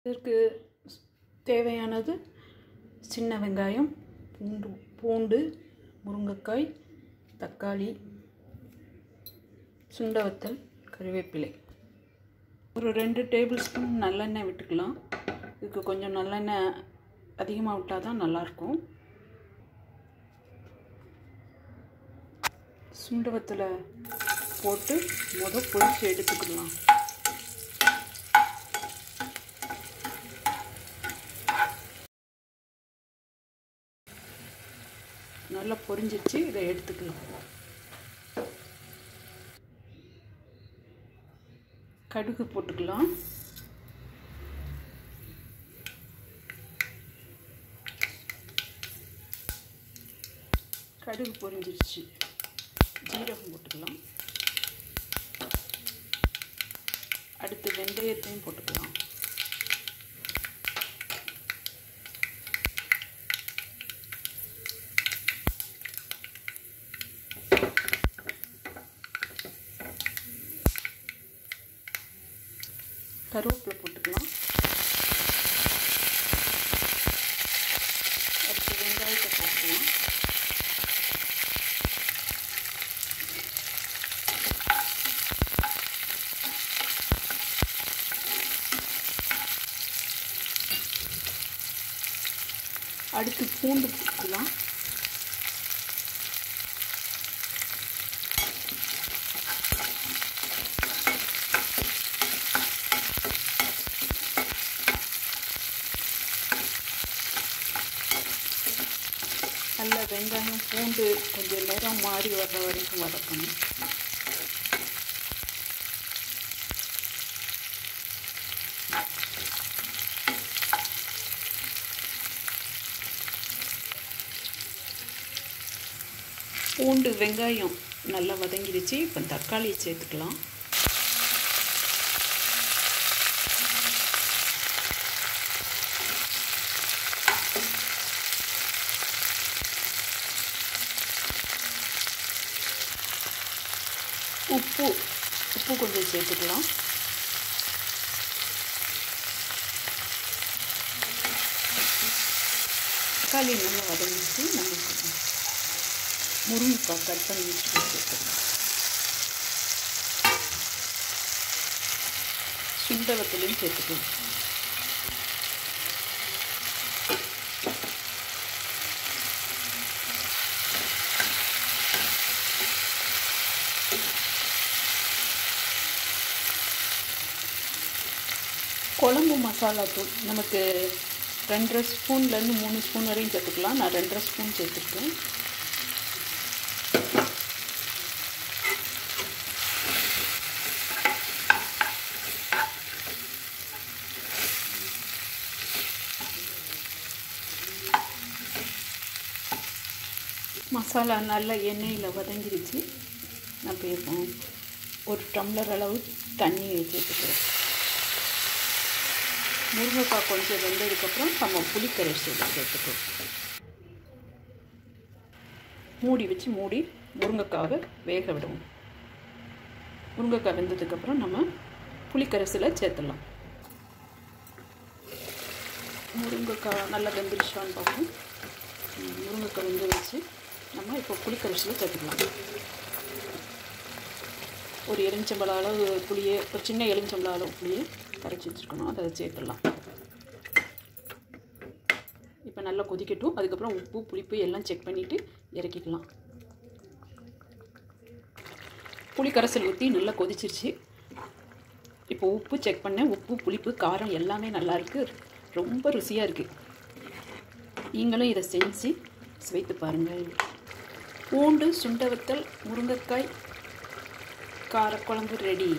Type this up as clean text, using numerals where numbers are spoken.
இதற்கு தேவையானது சின்ன வெங்காயம், பூண்டு, முருங்கைக்காய், தக்காளி, சுண்டவத்தல், கறிவேப்பிலை. ஒரு 2 டேபிள் ஸ்பூன் நல்லெண்ணெய் விட்டுக்கலாம். இதுக்கு கொஞ்சம் நல்லெண்ணெய் அதிகமாக விட்டால் தான் நல்லாயிருக்கும். சுண்டவத்தலை போட்டு பொரிச்சு எடுத்துக்கலாம். நல்லா பொரிஞ்சிச்சு, இதை எடுத்துக்கலாம். கடுகு போட்டுக்கலாம். கடுகு பொரிஞ்சிருச்சு, ஜீரகம் போட்டுக்கலாம். அடுத்து வெந்தயத்தையும் போட்டுக்கலாம். கருவேப்பிலை போட்டுக்கலாம். அடுத்து வெங்காயத்தை போட்டுக்கலாம். அடுத்து பூண்டு போட்டுக்கலாம். நல்ல வெங்காயம் பூண்டு கொஞ்சம் நேரம் மாறி வர்ற வரைக்கும் வதக்கணும். பூண்டு வெங்காயம் நல்லா வதங்கிடுச்சு. இப்போ தக்காளியை சேர்த்துக்கலாம். உப்பு கொஞ்சம் சேர்த்துக்கலாம். தக்காளி நல்லா வதங்கிச்சு. நம்மளுக்கு முருங்கைக்காய் கட் பண்ணி வச்சுட்டு சேர்த்துக்கலாம். சுண்டவத்தலையும் சேர்த்துக்கலாம். குழம்பு மசாலா தூள் நமக்கு 2.5 ஸ்பூன்லேருந்து 3 ஸ்பூன் வரையும் சேர்த்துக்கலாம். நான் 2.5 ஸ்பூன் சேர்த்துருக்கேன். மசாலா நல்லா எண்ணெயில் வதங்கிடுச்சு. நான் இப்போ 1 டம்ளர் அளவு தண்ணி சேர்த்துக்கிறேன். முருங்கைக்காய் கொஞ்சம் வெந்ததுக்கப்புறம் நம்ம புளிக்கரைசல் சேர்த்துக்கிறோம். மூடி முருங்கைக்காவை வேக விடுவோம். முருங்கைக்காய் வெந்ததுக்கப்புறம் நம்ம புளிக்கரைசலை சேர்த்துடலாம். முருங்கைக்காய் நல்லா வெந்துருச்சான்னு பார்ப்போம். முருங்கைக்காய் வெந்து வச்சு நம்ம இப்போ புளிக்கரைசலை சேர்த்துக்கலாம். ஒரு எலுமிச்சம்பழம் அளவு புளியை, ஒரு சின்ன எலுமிச்சம்பழம் அளவு புளியை கரைச்சி வச்சுருக்கணும். அதை சேர்த்துடலாம். இப்போ நல்லா கொதிக்கட்டும். அதுக்கப்புறம் உப்பு புளிப்பு எல்லாம் செக் பண்ணிவிட்டு இறக்கிக்கலாம். புளிக்கரைசல் ஊற்றி நல்லா கொதிச்சிருச்சு. இப்போ உப்பு செக் பண்ணேன். உப்பு புளிப்பு காரம் எல்லாமே நல்லாயிருக்கு. ரொம்ப ருசியாக இருக்குது. நீங்களும் இதை செஞ்சு சுவைத்து பாருங்கள். பூண்டு, சுண்டவத்தல், முருங்கைக்காய் காரக்குழம்பு ரெடி.